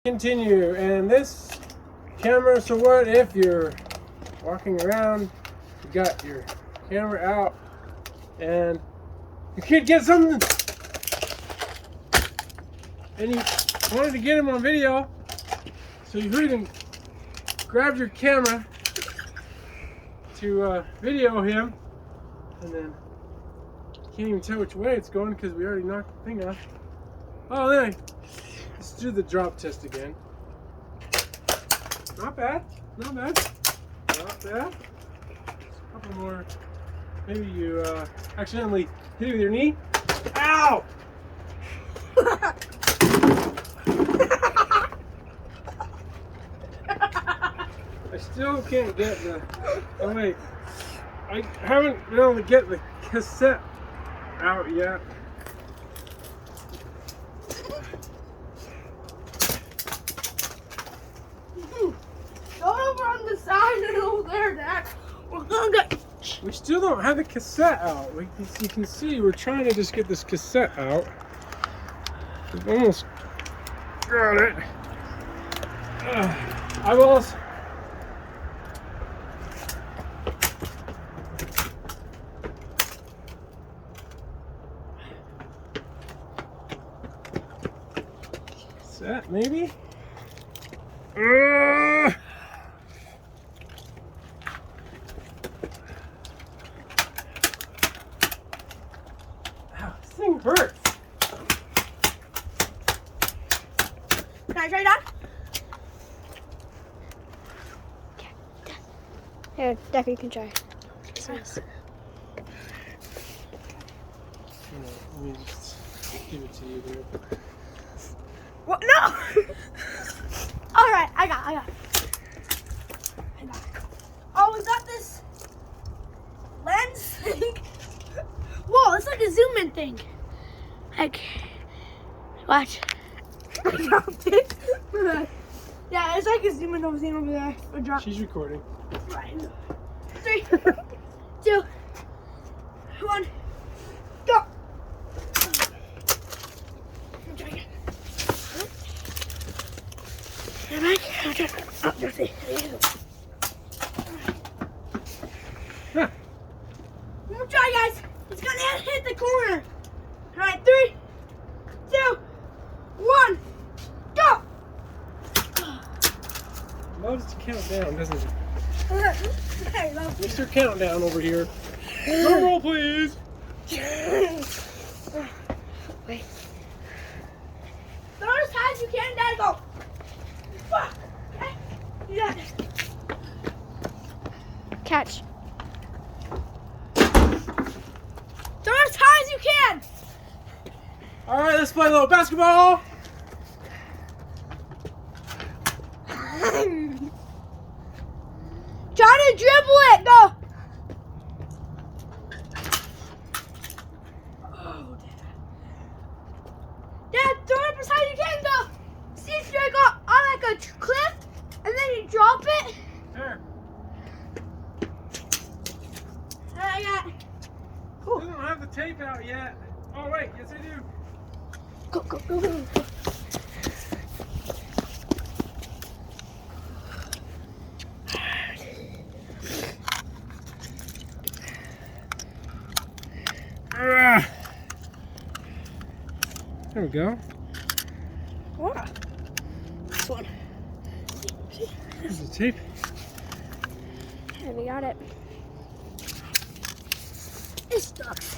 Continue, and this camera, so what if you're walking around, you got your camera out, and your kid gets something, and you wanted to get him on video, so you hurried and grabbed your camera to video him, and then you can't even tell which way it's going because we already knocked the thing off. Oh, then let's do the drop test again. Not bad, not bad, not bad. Just a couple more. Maybe you accidentally hit it with your knee. Ow! I still can't get the. Oh wait, I haven't been able to get the cassette out yet. Go over on the side and over there, Dad. We're gonna get. We still don't have the cassette out. You can see we're trying to just get this cassette out. We've almost got it. I've also. Cassette, maybe? This thing hurts. Can I try that? Here, Decker, you can try. Let me just give it to you here. What? No! Alright, I got it. Oh, we got this lens thing. Whoa, it's like a zoom in thing. Heck. Watch. I dropped it. Yeah, it's like a zoom in thing over there. I dropped it. She's recording. Right. 3, 2, 1, go! Come back. Oh, let's see. Huh. One more try, guys. It's gonna hit the corner. All right, 3, 2, 1, go! Loves to count down, doesn't he? Hey, love. Mr. Countdown over here. Drum roll, please. Wait. Throw as high as you can, Dad. Go. Fuck. Okay. You got it. Catch. Throw as high as you can. All right, let's play a little basketball. Try to dribble it. Go. Oh, Dad, throw it up as high as you can. Go. See if you go on like a cliff, and then you drop it. Here. I got. We don't have the tape out yet. Oh wait, yes I do. Go, go, go, go. There we go. Wow. This one. There's the tape. There, we got it. It sucks.